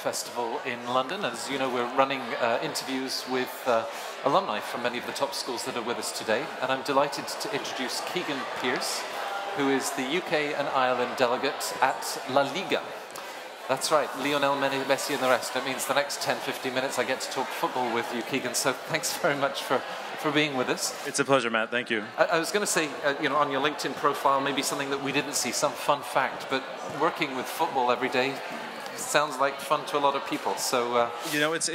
Festival in London. As you know, we're running interviews with alumni from many of the top schools that are with us today, and I'm delighted to introduce Keegan Pierce, who is the UK and Ireland delegate at La Liga. That's right, Lionel Messi and the rest. It means the next 10-15 minutes I get to talk football with you, Keegan, so thanks very much for being with us. It's a pleasure, Matt. Thank you. I was going to say, you know, on your LinkedIn profile, maybe something that we didn't see, some fun fact, but working with football every day sounds like fun to a lot of people. So you know, it's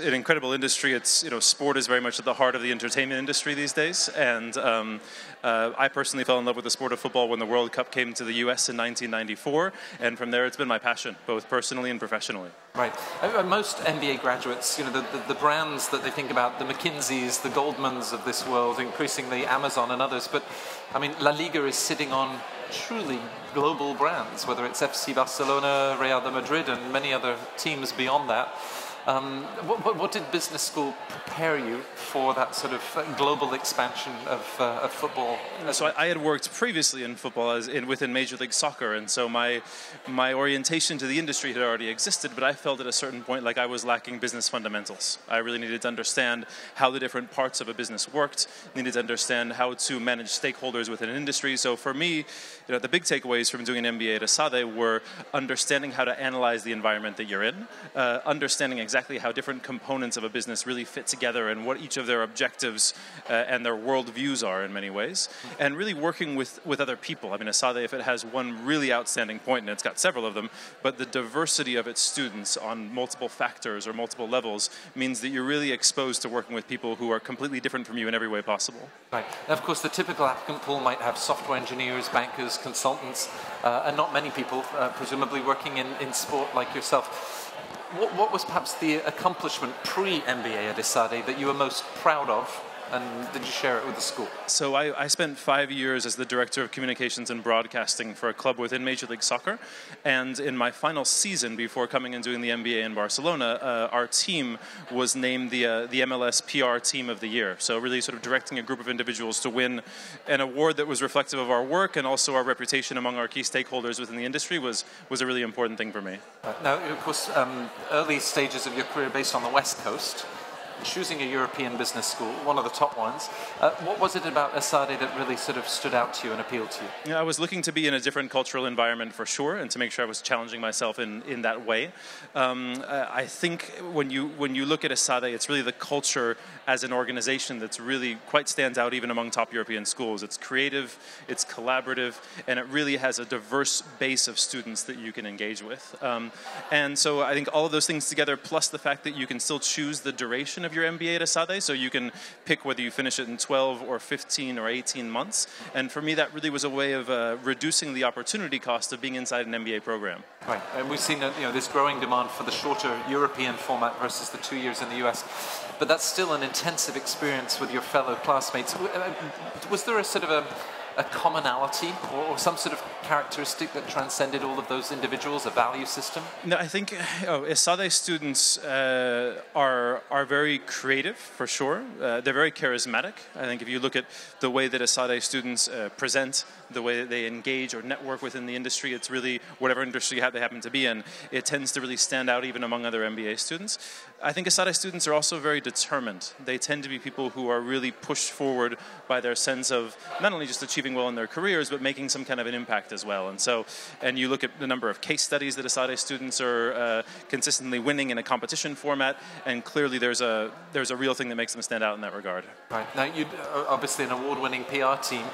an incredible industry. It's, you know, sport is very much at the heart of the entertainment industry these days, and I personally fell in love with the sport of football when the World Cup came to the US in 1994, and from there it's been my passion, both personally and professionally. Right. Most MBA graduates, you know, the brands that they think about, the McKinseys, the Goldmans of this world, increasingly Amazon and others, but I mean, La Liga is sitting on truly global brands, whether it's FC Barcelona, Real de Madrid, and many other teams beyond that. What did business school prepare you for that sort of global expansion of football? So I had worked previously in football within Major League Soccer, and so my orientation to the industry had already existed, but I felt at a certain point like I was lacking business fundamentals. I really needed to understand how the different parts of a business worked, needed to understand how to manage stakeholders within an industry. So for me, you know, the big takeaways from doing an MBA at ESADE were understanding how to analyze the environment that you're in, understanding exactly how different components of a business really fit together and what each of their objectives and their worldviews are in many ways, and really working with other people. I mean, ESADE, if it has one really outstanding point, and it's got several of them, but the diversity of its students on multiple factors or multiple levels means that you're really exposed to working with people who are completely different from you in every way possible. Right. Now, of course, the typical applicant pool might have software engineers, bankers, consultants, and not many people, presumably working in sport like yourself. What was perhaps the accomplishment pre-MBA at ESADE that you were most proud of, and did you share it with the school? So I spent 5 years as the Director of Communications and Broadcasting for a club within Major League Soccer, and in my final season before coming and doing the MBA in Barcelona, our team was named the MLS PR Team of the Year. So really sort of directing a group of individuals to win an award that was reflective of our work and also our reputation among our key stakeholders within the industry was a really important thing for me. Now, of course, early stages of your career based on the West Coast, choosing a European business school, one of the top ones. What was it about ESADE that really sort of stood out to you and appealed to you? Yeah, I was looking to be in a different cultural environment for sure, and to make sure I was challenging myself in that way. I think when you look at ESADE, it's really the culture as an organization that's really quite stands out even among top European schools. It's creative, it's collaborative, and it really has a diverse base of students that you can engage with. And so I think all of those things together, plus the fact that you can still choose the duration of your MBA at ESADE, so you can pick whether you finish it in 12 or 15 or 18 months. And for me, that really was a way of reducing the opportunity cost of being inside an MBA program. Right, and we've seen this growing demand for the shorter European format versus the 2 years in the US. But that's still an intensive experience with your fellow classmates. Was there a sort of a commonality or some sort of characteristic that transcended all of those individuals, a value system? No, I think ESADE students are very creative, for sure. They're very charismatic. I think if you look at the way that ESADE students present, the way that they engage or network within the industry, it's really, whatever industry they happen to be in, it tends to really stand out even among other MBA students. I think ESADE students are also very determined. They tend to be people who are really pushed forward by their sense of not only just achieving well in their careers, but making some kind of an impact as well. And you look at the number of case studies that ESADE students are consistently winning in a competition format, and clearly there's a real thing that makes them stand out in that regard. Right. Now, you obviously an award-winning PR team.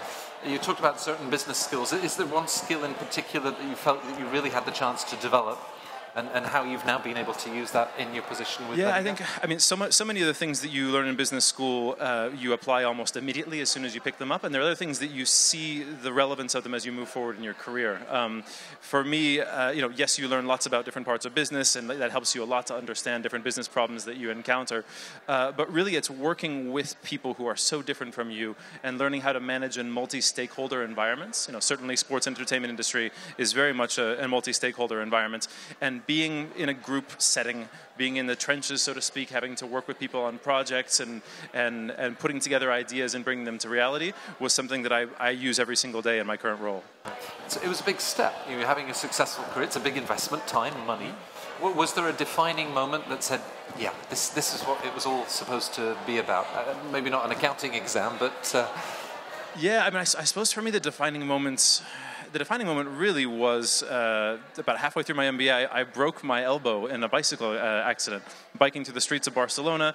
You talked about certain business skills. Is there one skill in particular that you felt that you really had the chance to develop? And how you've now been able to use that in your position with I mean, so many of the things that you learn in business school, you apply almost immediately as soon as you pick them up, and there are other things that you see the relevance of them as you move forward in your career. For me, yes, you learn lots about different parts of business, and that helps you a lot to understand different business problems that you encounter, but really it's working with people who are so different from you and learning how to manage in multi-stakeholder environments. Certainly sports entertainment industry is very much a multi-stakeholder environment, and being in a group setting, being in the trenches, so to speak, having to work with people on projects and putting together ideas and bringing them to reality was something that I use every single day in my current role. So it was a big step. You're having a successful career. It's a big investment, time, money. Was there a defining moment that said, yeah, this is what it was all supposed to be about? Maybe not an accounting exam, but... Yeah, I mean, I suppose for me the defining moment really was about halfway through my MBA. I broke my elbow in a bicycle accident, biking through the streets of Barcelona.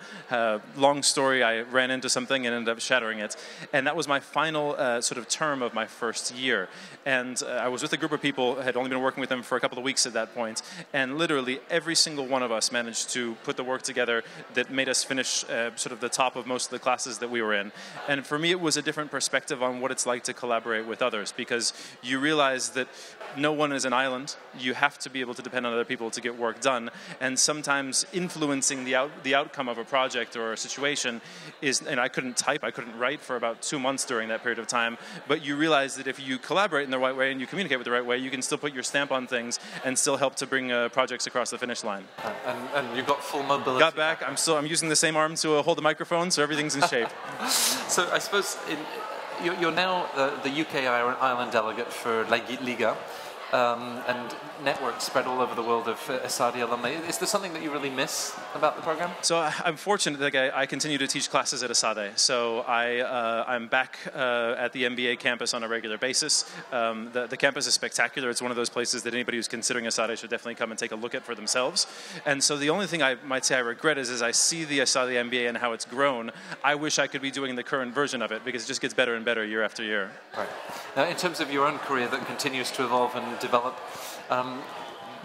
Long story, I ran into something and ended up shattering it. And that was my final sort of term of my first year. And I was with a group of people, had only been working with them for a couple of weeks at that point, and literally every single one of us managed to put the work together that made us finish sort of the top of most of the classes that we were in. And for me, it was a different perspective on what it's like to collaborate with others, because you realize that no one is an island. You have to be able to depend on other people to get work done, and sometimes influencing the outcome of a project or a situation is, and I couldn't write for about 2 months during that period of time, but you realize that if you collaborate in the right way and you communicate with the right way, you can still put your stamp on things and still help to bring projects across the finish line. And you got full mobility. Got back. I'm using the same arm to hold the microphone, so everything's in shape. So I suppose you're now the UK Ireland delegate for Liga, and networks spread all over the world of ESADE alumni. Is there something that you really miss about the program? So I'm fortunate that I continue to teach classes at ESADE. So I'm back at the MBA campus on a regular basis. The campus is spectacular. It's one of those places that anybody who's considering ESADE should definitely come and take a look at for themselves. And so the only thing I might say I regret is as I see the ESADE MBA and how it's grown, I wish I could be doing the current version of it, because it just gets better and better year after year. Right. Now, in terms of your own career that continues to evolve and develop,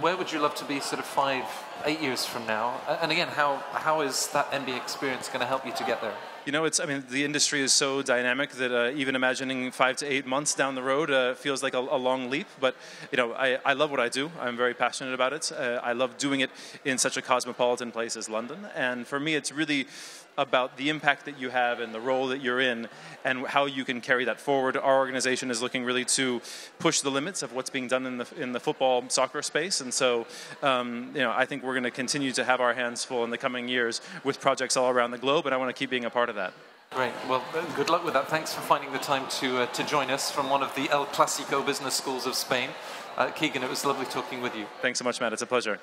where would you love to be sort of 5-8 years from now? And again, how is that MBA experience going to help you to get there? You know, the industry is so dynamic that even imagining 5 to 8 months down the road feels like a long leap. But, you know, I love what I do. I'm very passionate about it. I love doing it in such a cosmopolitan place as London. And for me, it's really about the impact that you have and the role that you're in and how you can carry that forward. Our organization is looking really to push the limits of what's being done in the football soccer space. And so, you know, I think we're going to continue to have our hands full in the coming years with projects all around the globe, and I want to keep being a part of that. Great. Well, good luck with that. Thanks for finding the time to join us from one of the El Clásico business schools of Spain. Keegan, it was lovely talking with you. Thanks so much, Matt. It's a pleasure.